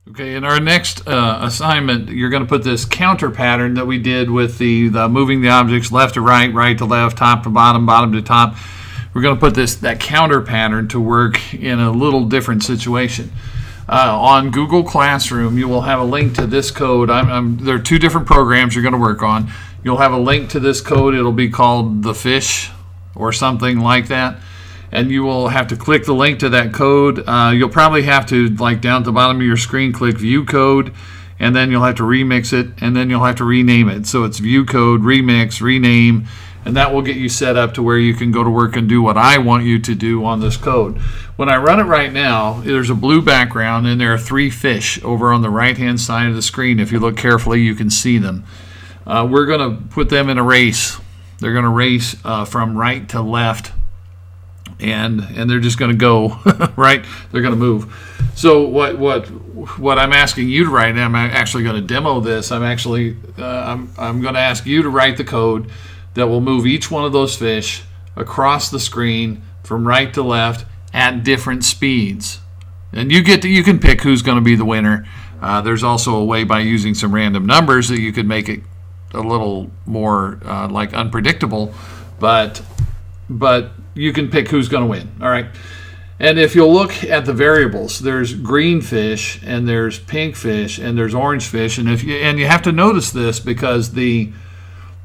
Okay, in our next assignment, you're going to put this counter pattern that we did with the moving the objects left to right, right to left, top to bottom, bottom to top. We're going to put that counter pattern to work in a little different situation. On Google Classroom, you will have a link to this code. There are two different programs you're going to work on. You'll have a link to this code. It'll be called The Fish or something like that. And you will have to click the link to that code. You'll probably have to, like down at the bottom of your screen, click View Code, and then you'll have to remix it, and then you'll have to rename it. So it's View Code, Remix, Rename, and that will get you set up to where you can go to work and do what I want you to do on this code. When I run it right now, there's a blue background, and there are 3 fish over on the right-hand side of the screen. If you look carefully, you can see them. We're going to put them in a race. They're going to race from right to left. And they're just going to go right. They're going to move. So what I'm asking you to write, and I'm actually going to demo this. I'm going to ask you to write the code that will move each one of those fish across the screen from right to left at different speeds. And you can pick who's going to be the winner. There's also a way by using some random numbers that you could make it a little more like unpredictable, but you can pick who's going to win. All right. And if you'll look at the variables, there's green fish, and there's pink fish, and there's orange fish. And you have to notice this because the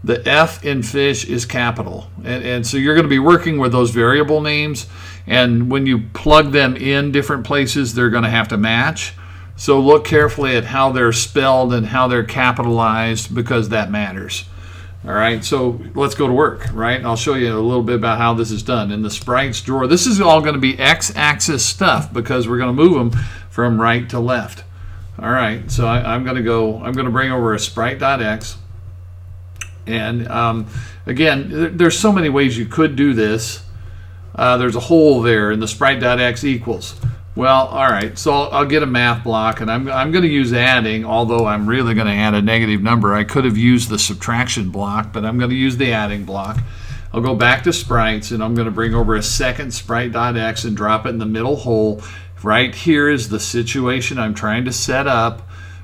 F in fish is capital. And so you're going to be working with those variable names. And when you plug them in different places, they're going to have to match. So look carefully at how they're spelled and how they're capitalized, because that matters. All right, so let's go to work, right? I'll show you a little bit about how this is done. In the sprites drawer, this is all going to be x-axis stuff because we're going to move them from right to left. All right, so I'm going to bring over a sprite.x. And again, there's so many ways you could do this. There's a hole there in the sprite.x equals. Well, all right, so I'll get a math block, and I'm going to use adding, although I'm really going to add a negative number. I could have used the subtraction block, but I'm going to use the adding block. I'll go back to sprites, and I'm going to bring over a second sprite.x and drop it in the middle hole. Right here is the situation I'm trying to set up,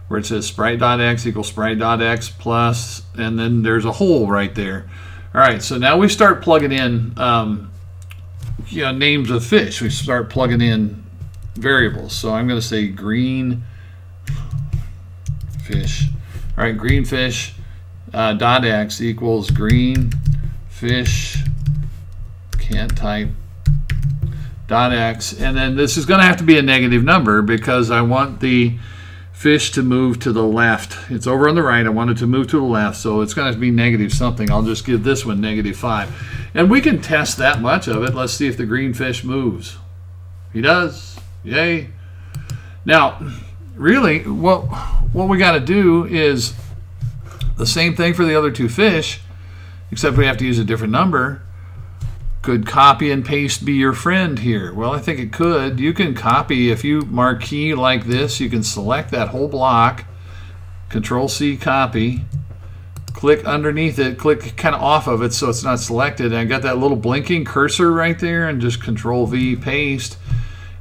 where it says sprite.x equals sprite.x plus, and then there's a hole right there. All right, so now we start plugging in names of fish. We start plugging in variables. So I'm going to say green fish. All right, green fish dot x equals green fish, can't type, dot x, and then this is going to have to be a negative number because I want the fish to move to the left. It's over on the right. I want it to move to the left, so it's going to be negative something. I'll just give this one -5. And we can test that much of it. Let's see if the green fish moves. He does. Yay. Now, really, what we got to do is the same thing for the other 2 fish, except we have to use a different number. Could copy and paste be your friend here? Well, I think it could. You can copy, if you marquee like this, you can select that whole block, Control-C, copy, click underneath it, click kind of off of it so it's not selected, and I got that little blinking cursor right there, and just Control-V, paste.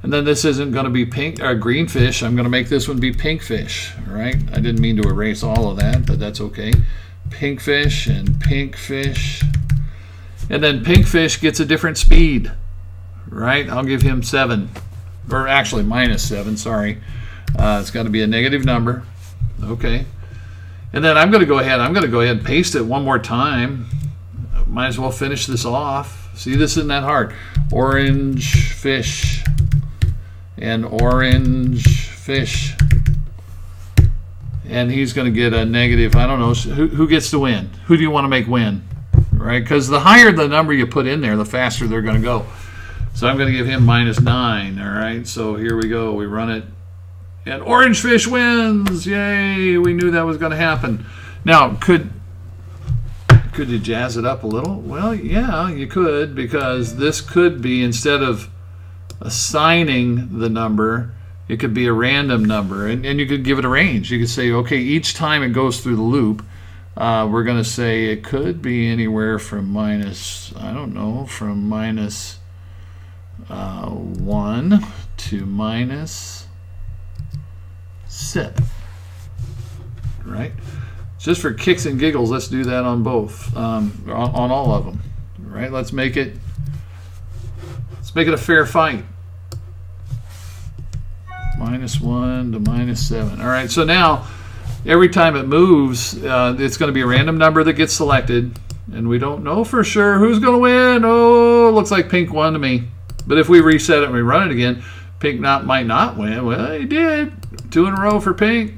And then this isn't going to be pink or green fish. I'm going to make this one be pink fish. All right. I didn't mean to erase all of that, but that's okay. Pink fish and pink fish. And then pink fish gets a different speed. Right. I'll give him 7. Or actually -7. Sorry. It's got to be a negative number. Okay. And then I'm going to go ahead and paste it one more time. Might as well finish this off. See, this isn't that hard. Orange fish. And orange fish, and he's going to get a negative. I don't know who gets to win. Who do you want to make win, right? Because the higher the number you put in there, the faster they're going to go. So I'm going to give him -9. All right, so here we go. We run it, and orange fish wins. Yay! We knew that was going to happen. Now, could you jazz it up a little? Well, yeah, you could, because this could be, instead of assigning the number, it could be a random number, and you could give it a range. You could say, okay, each time it goes through the loop, we're going to say it could be anywhere from from -1 to 7. Right? Just for kicks and giggles, let's do that on both, on all of them. Right? Let's make it a fair fight. -1 to -7. All right, so now every time it moves, it's going to be a random number that gets selected, and we don't know for sure who's going to win. Oh, looks like pink won to me. But if we reset it and we run it again, pink might not win. Well, he did. 2 in a row for pink.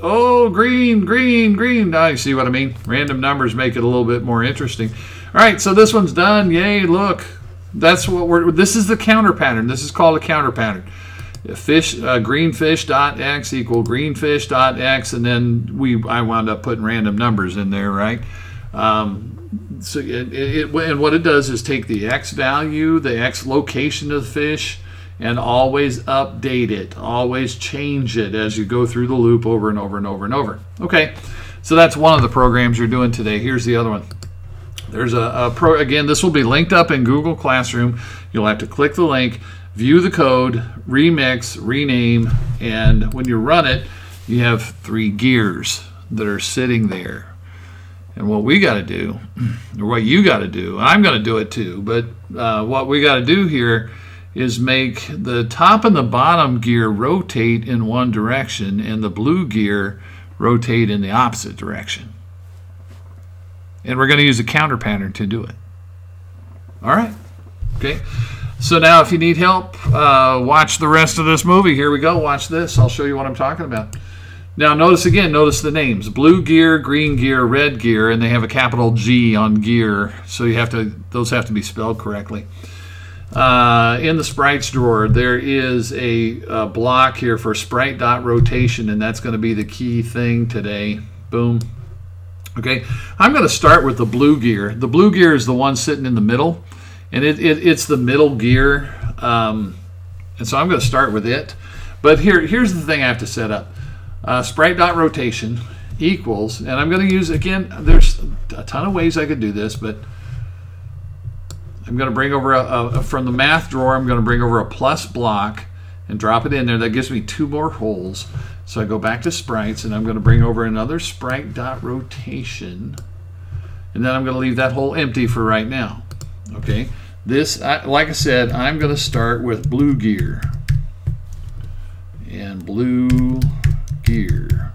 Oh, green, green, green. Now you see what I mean? Random numbers make it a little bit more interesting. All right, so this one's done. Yay, look. That's what this is the counter pattern. This is called a counter pattern. Greenfish.x equal greenfish.x, and then I wound up putting random numbers in there, right? So and what it does is take the x value, the x location of the fish, and always update it, always change it as you go through the loop over and over and over and over. Okay, so that's one of the programs you're doing today. Here's the other one. There's again, this will be linked up in Google Classroom. You'll have to click the link, view the code, remix, rename, and when you run it, you have 3 gears that are sitting there. And what we got to do, or what you got to do, I'm going to do it too, but what we got to do here is make the top and the bottom gear rotate in one direction and the blue gear rotate in the opposite direction. And we're going to use a counter pattern to do it. All right. Okay. So now if you need help, watch the rest of this movie. Here we go. Watch this. I'll show you what I'm talking about. Now notice the names. Blue gear, green gear, red gear, and they have a capital G on gear. So those have to be spelled correctly. In the sprites drawer, there is a block here for sprite dot rotation, and that's going to be the key thing today. Boom. Okay, I'm going to start with the blue gear. The blue gear is the one sitting in the middle, and it's the middle gear. And so I'm going to start with it. But here's the thing I have to set up. Sprite dot rotation equals, and I'm going to use, again, there's a ton of ways I could do this, but I'm going to bring over from the math drawer, I'm going to bring over a plus block and drop it in there. That gives me 2 more holes. So I go back to sprites, and I'm going to bring over another sprite dot rotation, and then I'm going to leave that hole empty for right now. Okay, this, like I said, I'm going to start with blue gear and blue gear.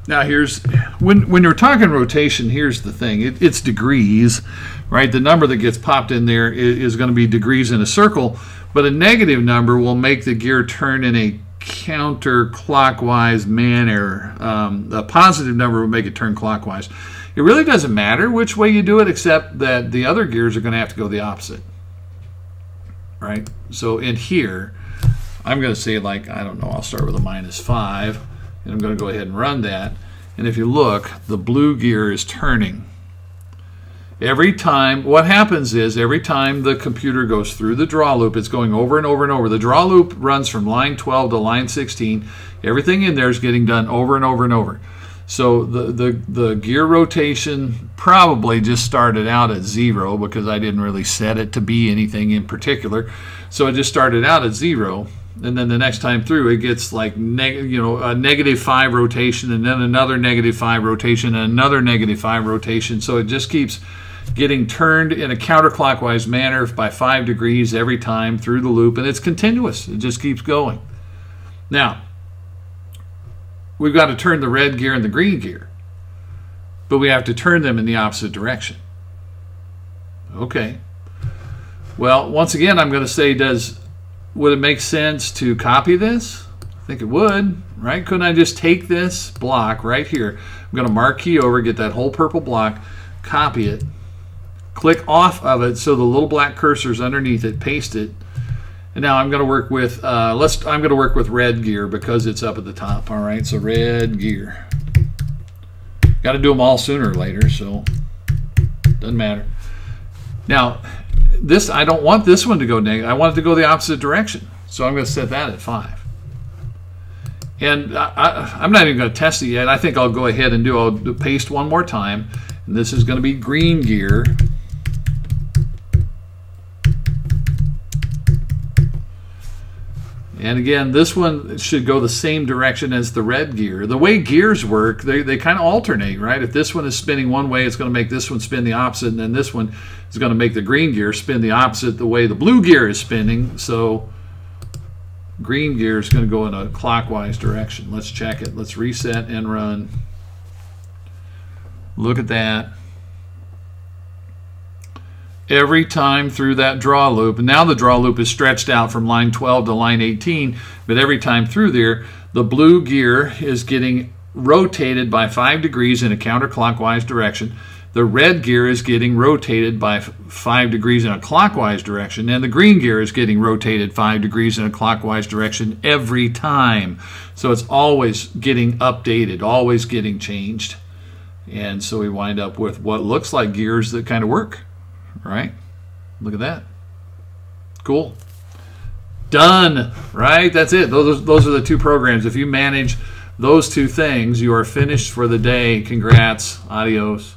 Now here's, when you're talking rotation, here's the thing. It's degrees, right? The number that gets popped in there is going to be degrees in a circle, but a negative number will make the gear turn in a counterclockwise manner. A positive number will make it turn clockwise. It really doesn't matter which way you do it, except that the other gears are going to have to go the opposite, right? So in here, I'm going to say, like, I don't know, I'll start with a -5, and I'm going to go ahead and run that. And if you look, the blue gear is turning. Every time, what happens is every time the computer goes through the draw loop, it's going over and over and over. The draw loop runs from line 12 to line 16. Everything in there is getting done over and over and over. So the gear rotation probably just started out at 0 because I didn't really set it to be anything in particular. So it just started out at 0. And then the next time through, it gets like a -5 rotation, and then another -5 rotation, and another -5 rotation. So it just keeps getting turned in a counterclockwise manner by 5 degrees every time through the loop, and it's continuous. It just keeps going. Now, we've got to turn the red gear and the green gear, but we have to turn them in the opposite direction. Okay. Well, once again, I'm going to say, would it make sense to copy this? I think it would, right? Couldn't I just take this block right here? I'm going to mark key over, get that whole purple block, copy it, click off of it so the little black cursor's underneath it, paste it, and now I'm going to work with I'm going to work with red gear because it's up at the top. All right, so red gear. Got to do them all sooner or later, so doesn't matter. Now, this, I don't want this one to go negative. I want it to go the opposite direction. So I'm going to set that at 5. And I'm not even going to test it yet. I think I'll go ahead and I'll paste one more time. And this is going to be green gear. And again, this one should go the same direction as the red gear. The way gears work, they kind of alternate, right? If this one is spinning one way, it's going to make this one spin the opposite, and then this one is going to make the green gear spin the opposite the way the blue gear is spinning. So green gear is going to go in a clockwise direction. Let's check it. Let's reset and run. Look at that. Every time through that draw loop, and now the draw loop is stretched out from line 12 to line 18, but every time through there, the blue gear is getting rotated by 5 degrees in a counterclockwise direction. The red gear is getting rotated by 5 degrees in a clockwise direction, and the green gear is getting rotated 5 degrees in a clockwise direction every time. So it's always getting updated, always getting changed. And so we wind up with what looks like gears that kind of work. Right? Look at that. Cool. Done. Right? That's it. Those are the 2 programs. If you manage those 2 things, you are finished for the day. Congrats. Adios.